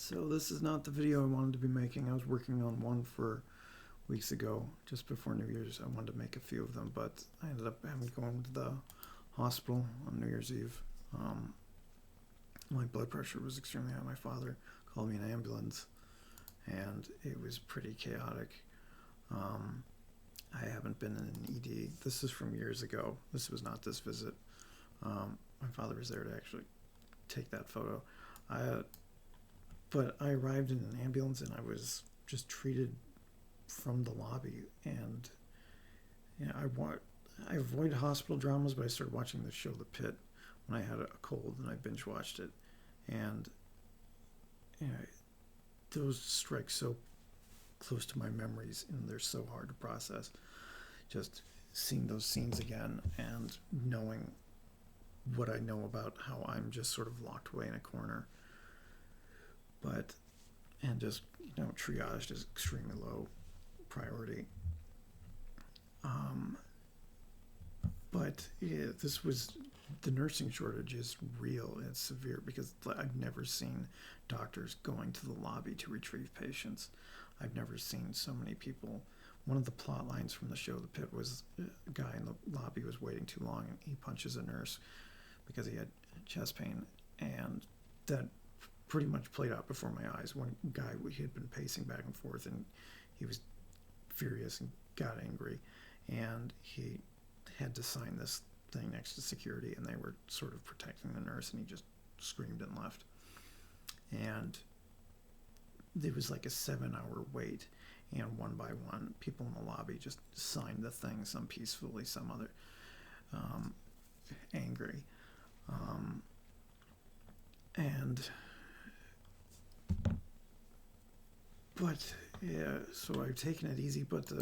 So this is not the video I wanted to be making. I was working on one for weeks ago, just before New Year's. I wanted to make a few of them, but I ended up having to go into the hospital on New Year's Eve. My blood pressure was extremely high. My father called me an ambulance, and it was pretty chaotic. I haven't been in an ED. This is from years ago. This was not this visit. My father was there to actually take that photo. But I arrived in an ambulance and I was just treated from the lobby. And I avoid hospital dramas, but I started watching the show The Pit when I had a cold, and I binge watched it. And those strike so close to my memories, and they're so hard to process. Just seeing those scenes again and knowing what I know about how I'm just sort of locked away in a corner. And just, triaged is extremely low priority. The nursing shortage is real. It's severe because I've never seen doctors going to the lobby to retrieve patients. I've never seen so many people. One of the plot lines from the show The Pit was a guy in the lobby was waiting too long, and he punches a nurse because he had chest pain, and that pretty much played out before my eyes. One guy, he had been pacing back and forth, and he was furious and got angry, and he had to sign this thing next to security, and they were sort of protecting the nurse, and he just screamed and left. And there was like a 7-hour wait, and one by one, people in the lobby just signed the thing, some peacefully, some other angry. So I've taken it easy, but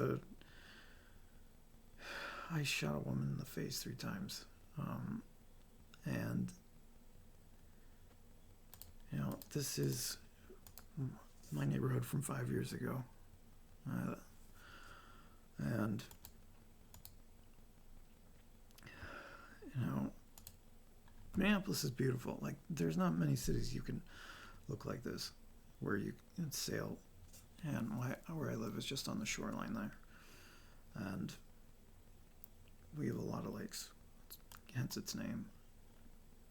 I shot a woman in the face 3 times. And this is my neighborhood from 5 years ago. And Minneapolis is beautiful. Like, there's not many cities you can look like this, where you can sail. And where I live is just on the shoreline there. And we have a lot of lakes, hence its name.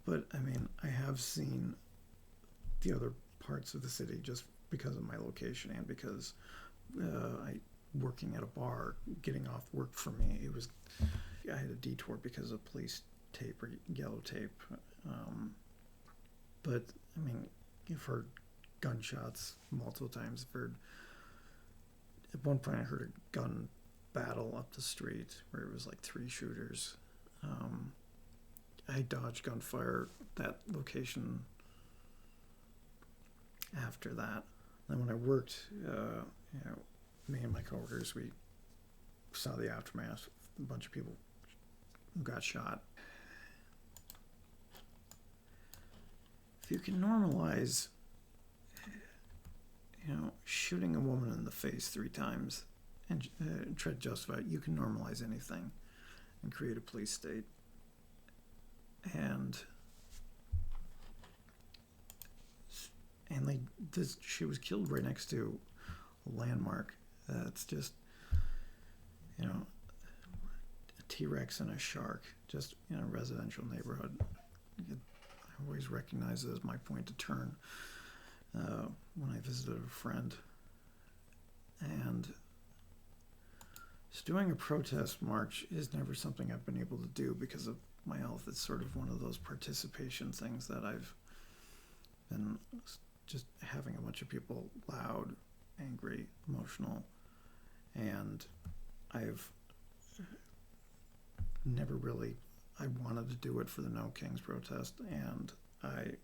But, I have seen the other parts of the city just because of my location, and because working at a bar, getting off work for me, I had a detour because of police tape or yellow tape. But, you've heard gunshots multiple times. At one point I heard a gun battle up the street where it was like 3 shooters. I dodged gunfire that location after that. Then when I worked, me and my coworkers, we saw the aftermath. A bunch of people who got shot. If you can normalize, shooting a woman in the face 3 times and try to justify it, you can normalize anything and create a police state. And she was killed right next to a landmark that's just, a T-Rex and a shark, just in a residential neighborhood. I always recognize it as my point to turn when I visited a friend. And just doing a protest march is never something I've been able to do because of my health. It's sort of one of those participation things that I've been just having a bunch of people loud, angry, emotional, and I've never really, I wanted to do it for the No Kings protest, and I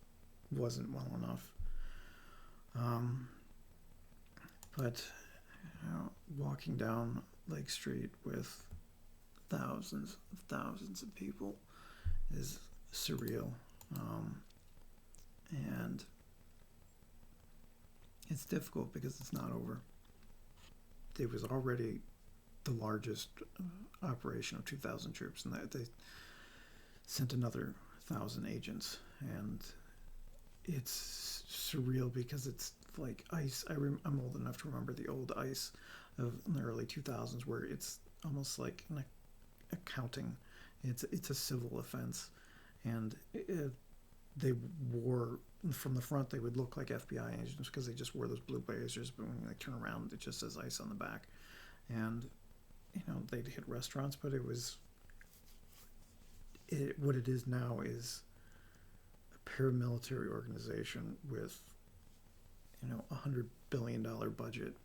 wasn't well enough. But walking down Lake Street with thousands of people is surreal. And it's difficult because it's not over. It was already the largest operation of 2,000 troops, and they sent another 1,000 agents, and it's surreal because it's like ice. I'm old enough to remember the old ice of in the early 2000s, where it's almost like an accounting. It's a civil offense, and they wore from the front. They would look like FBI agents because they just wore those blue blazers, but when you like turn around, it just says ice on the back. And they'd hit restaurants, but what it is now is a paramilitary organization with $100 billion budget,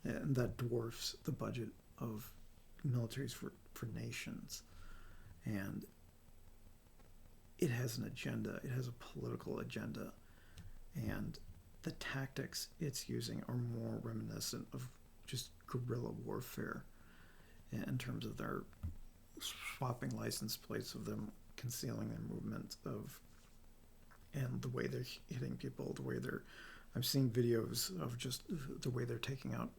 and that dwarfs the budget of militaries for nations. And it has an agenda. It has a political agenda, and the tactics it's using are more reminiscent of just guerrilla warfare in terms of their swapping license plates of them, concealing their movement of, and the way they're hitting people, the way I'm seeing videos of just the way they're taking out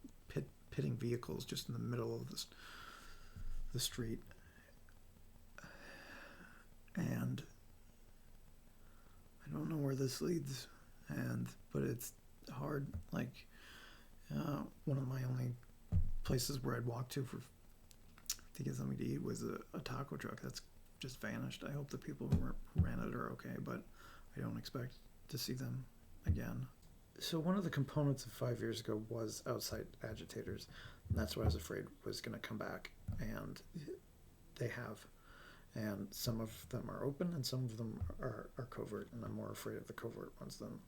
pitting vehicles just in the middle of the street. And I don't know where this leads, but it's hard. Like, one of my only places where I'd walk to to get something to eat was a taco truck that's just vanished. I hope the people who ran it are okay, but I don't expect to see them again. So one of the components of 5 years ago was outside agitators, and that's what I was afraid was going to come back, and they have. And some of them are open, and some of them are covert, and I'm more afraid of the covert ones than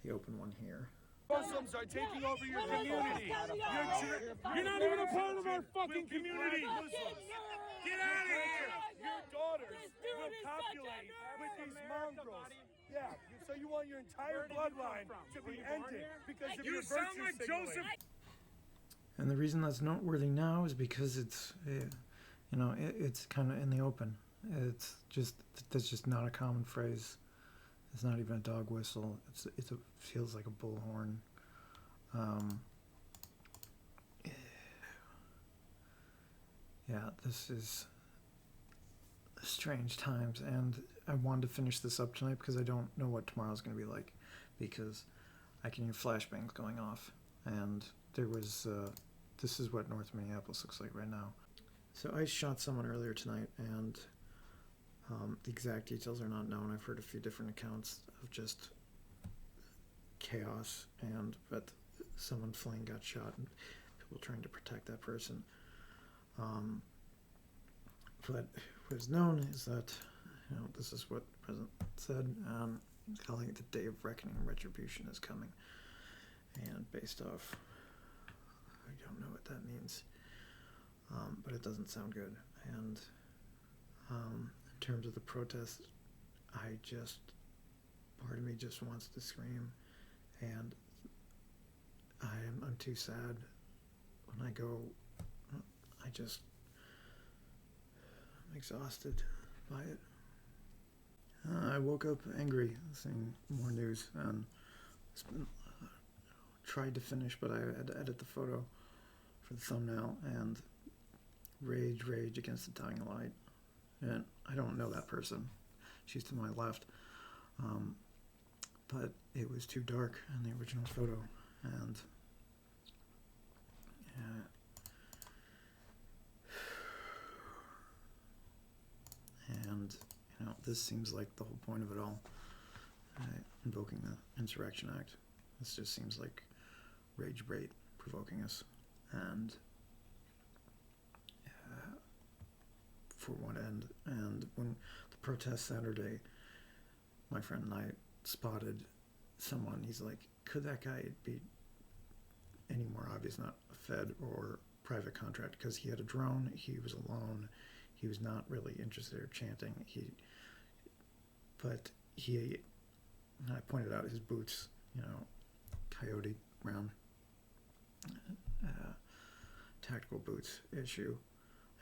the open one here. Muslims are taking over your community. You're not even a part of our fucking community. Get out of here. Your daughters will copulate with these mongrels. Yeah, so you want your entire bloodline to be ended because of your virtue signaling. You sound like Joseph. And the reason that's noteworthy now is because it's, it's kind of in the open. That's just not a common phrase. It's not even a dog whistle. It feels like a bullhorn. Yeah, this is strange times, and I wanted to finish this up tonight because I don't know what tomorrow's going to be like, because I can hear flashbangs going off, and there was this is what North Minneapolis looks like right now. So I shot someone earlier tonight, and the exact details are not known. I've heard a few different accounts of just chaos, but someone fleeing got shot, and people trying to protect that person. But what is known is that, this is what the president said, calling it the day of reckoning and retribution is coming. And based off, I don't know what that means, but it doesn't sound good. And in terms of the protest, part of me just wants to scream, and I'm too sad. When I go, I'm exhausted by it. I woke up angry, seeing more news, and tried to finish, but I had to edit the photo for the thumbnail, and rage against the dying light. And I don't know that person. She's to my left. But it was too dark in the original photo, and this seems like the whole point of it all, invoking the Insurrection Act. This just seems like rage bait provoking us, and for one end. And when the protest Saturday, my friend and I spotted someone. He's like, could that guy be any more obvious not a Fed or private contract? Because he had a drone, he was alone, he was not really interested in chanting. I pointed out his boots, coyote brown tactical boots issue,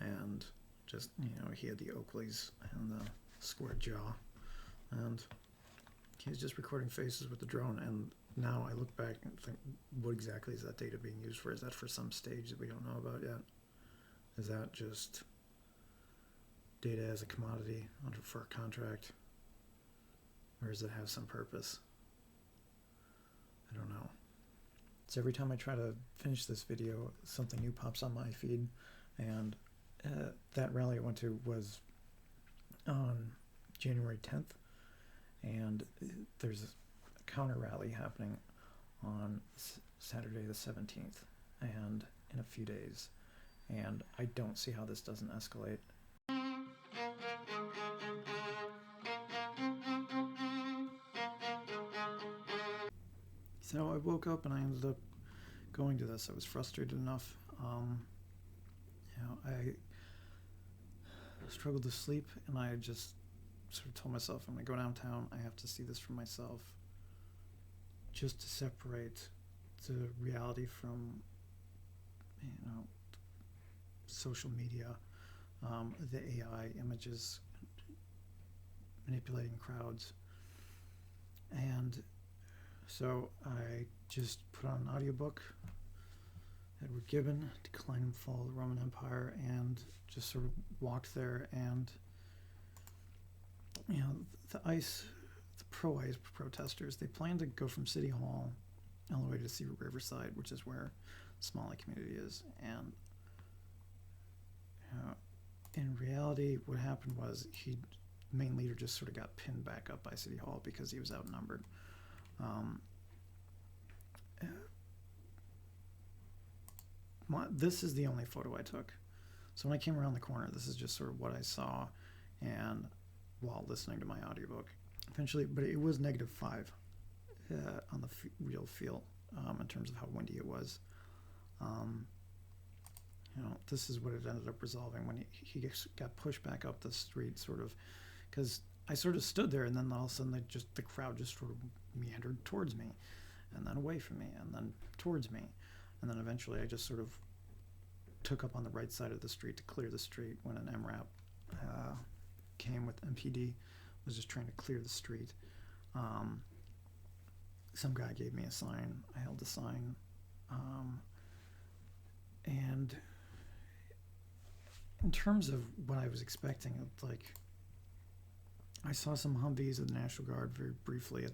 and just, he had the Oakleys and the square jaw, and he was just recording faces with the drone. And now I look back and think, what exactly is that data being used for? Is that for some stage that we don't know about yet? Is that just data as a commodity for a contract? Or does it have some purpose? I don't know. So every time I try to finish this video, something new pops on my feed. And that rally I went to was on January 10th. And there's a counter rally happening on Saturday the 17th. And in a few days. And I don't see how this doesn't escalate. So I woke up and I ended up going to this. I was frustrated enough. I struggled to sleep, and I just sort of told myself, I'm going to go downtown. I have to see this for myself, just to separate the reality from, social media, the AI images manipulating crowds. And so I just put on an audiobook, Edward Gibbon, Decline and Fall of the Roman Empire, and just sort of walked there. And, the pro-ICE protesters, they plan to go from City Hall all the way to Seaver Riverside, which is where the Somali community is. And in reality, what happened was the main leader just sort of got pinned back up by City Hall because he was outnumbered. This is the only photo I took. So when I came around the corner, this is just sort of what I saw, and while listening to my audiobook. Eventually, but it was -5 on the real feel in terms of how windy it was. This is what it ended up resolving when he got pushed back up the street, sort of, because I sort of stood there, and then all of a sudden the crowd just sort of meandered towards me, and then away from me, and then towards me, and then eventually I just sort of took up on the right side of the street to clear the street when an MRAP came with MPD, was just trying to clear the street. Some guy gave me a sign. I held the sign, and in terms of what I was expecting, I saw some Humvees of the National Guard very briefly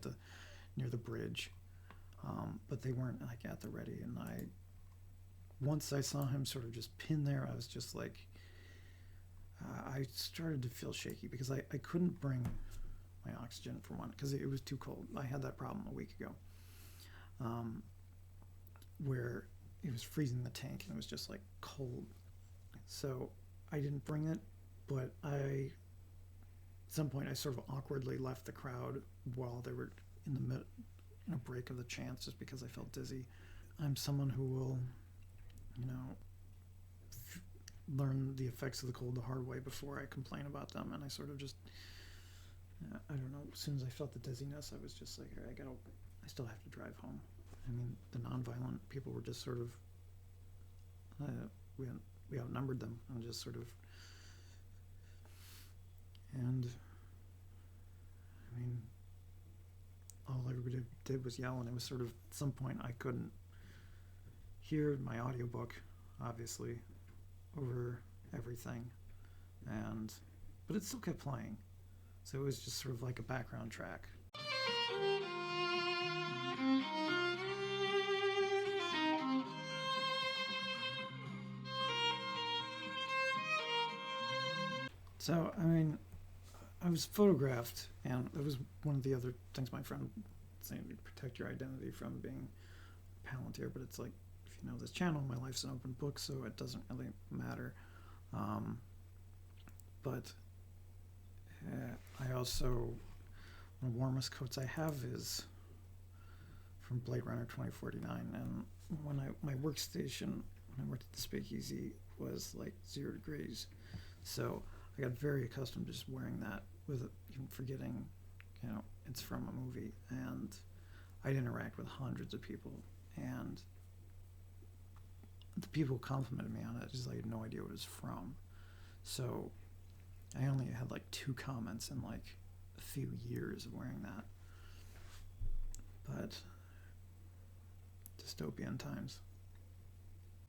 near the bridge, but they weren't at the ready. And once I saw him sort of just pinned there, I was just I started to feel shaky because I couldn't bring my oxygen for one because it was too cold. I had that problem a week ago, where it was freezing the tank and it was just cold. So I didn't bring it, but at some point I sort of awkwardly left the crowd while they were in a break of the chants, just because I felt dizzy. I'm someone who will, learn the effects of the cold the hard way before I complain about them. And I sort of just, I don't know, as soon as I felt the dizziness, I was just I still have to drive home. I mean, the nonviolent people were just sort of, we outnumbered them, and just sort of, and I mean, all everybody did was yell, and it was sort of, at some point I couldn't hear my audiobook, obviously, over everything, but it still kept playing, so it was just sort of like a background track. So, I mean, I was photographed, and that was one of the other things my friend saying, to protect your identity from being a Palantir, but it's if you know this channel, my life's an open book, so it doesn't really matter. But I also, one of the warmest quotes I have is from Blade Runner 2049, and my workstation, when I worked at the Speakeasy, was 0 degrees, so I got very accustomed to just wearing that, with even forgetting, it's from a movie, and I'd interact with hundreds of people, and the people complimented me on it, just I had no idea what it was from. So I only had 2 comments in a few years of wearing that. But dystopian times.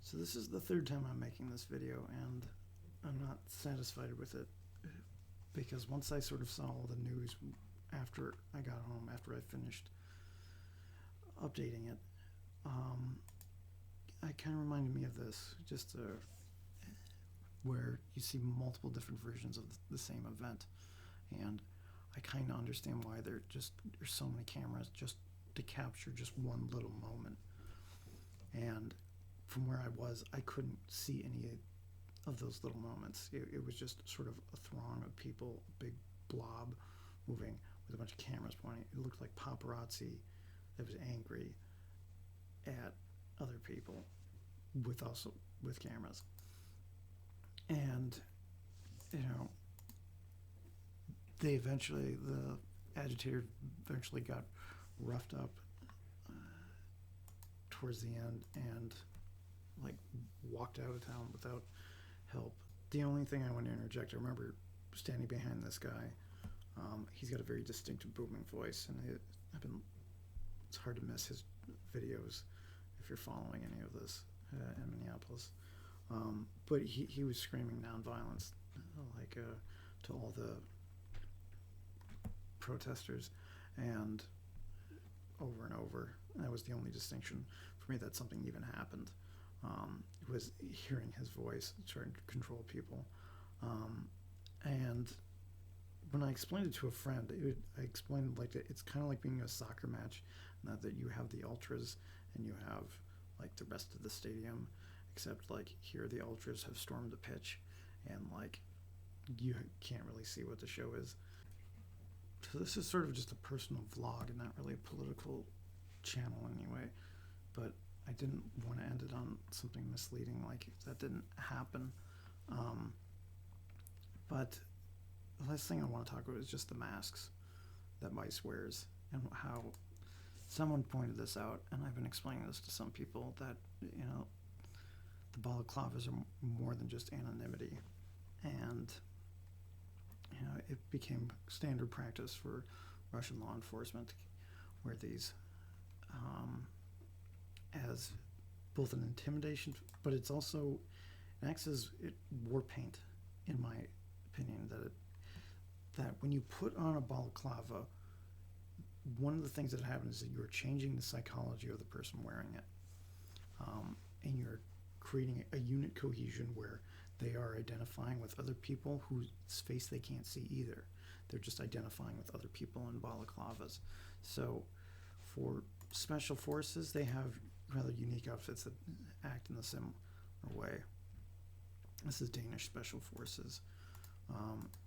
So this is the 3rd time I'm making this video, and I'm not satisfied with it, because once I sort of saw all the news after I got home, after I finished updating it, it kind of reminded me of this, just where you see multiple different versions of the same event, and I kind of understand why there's so many cameras just to capture just one little moment. And from where I was, I couldn't see any of those little moments. It was just sort of a throng of people, a big blob moving with a bunch of cameras pointing. It looked like paparazzi that was angry at other people with cameras. And, the agitator eventually got roughed up towards the end and walked out of town without help. The only thing I want to interject, I remember standing behind this guy. He's got a very distinctive booming voice, and it's hard to miss his videos if you're following any of this in Minneapolis. But he was screaming nonviolence, to all the protesters, and over. And that was the only distinction for me that something even happened. Was hearing his voice starting to control people. And when I explained it to a friend, I explained it's kind of like being a soccer match, not that you have the ultras and you have the rest of the stadium, except here the ultras have stormed the pitch, and you can't really see what the show is. So this is sort of just a personal vlog and not really a political channel anyway, but I didn't want to end it on something misleading, that didn't happen. But the last thing I want to talk about is just the masks that MICE wears, and how someone pointed this out, and I've been explaining this to some people, that the balaclavas are more than just anonymity, and it became standard practice for Russian law enforcement to wear these as both an intimidation, but it acts as war paint, in my opinion, that when you put on a balaclava, one of the things that happens is that you're changing the psychology of the person wearing it, and you're creating a unit cohesion where they are identifying with other people whose face they can't see either. They're just identifying with other people in balaclavas. So for special forces, they have rather unique outfits that act in a similar way. This is Danish Special Forces.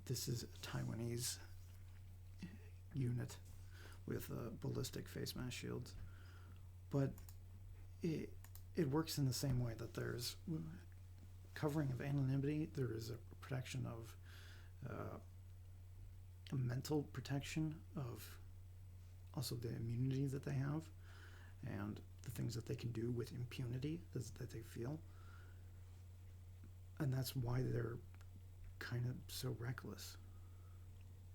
This is a Taiwanese unit with ballistic face mask shields. But it works in the same way that there's covering of anonymity, there is a protection of a mental protection of also the immunity that they have and the things that they can do with impunity that they feel. And that's why they're kind of so reckless.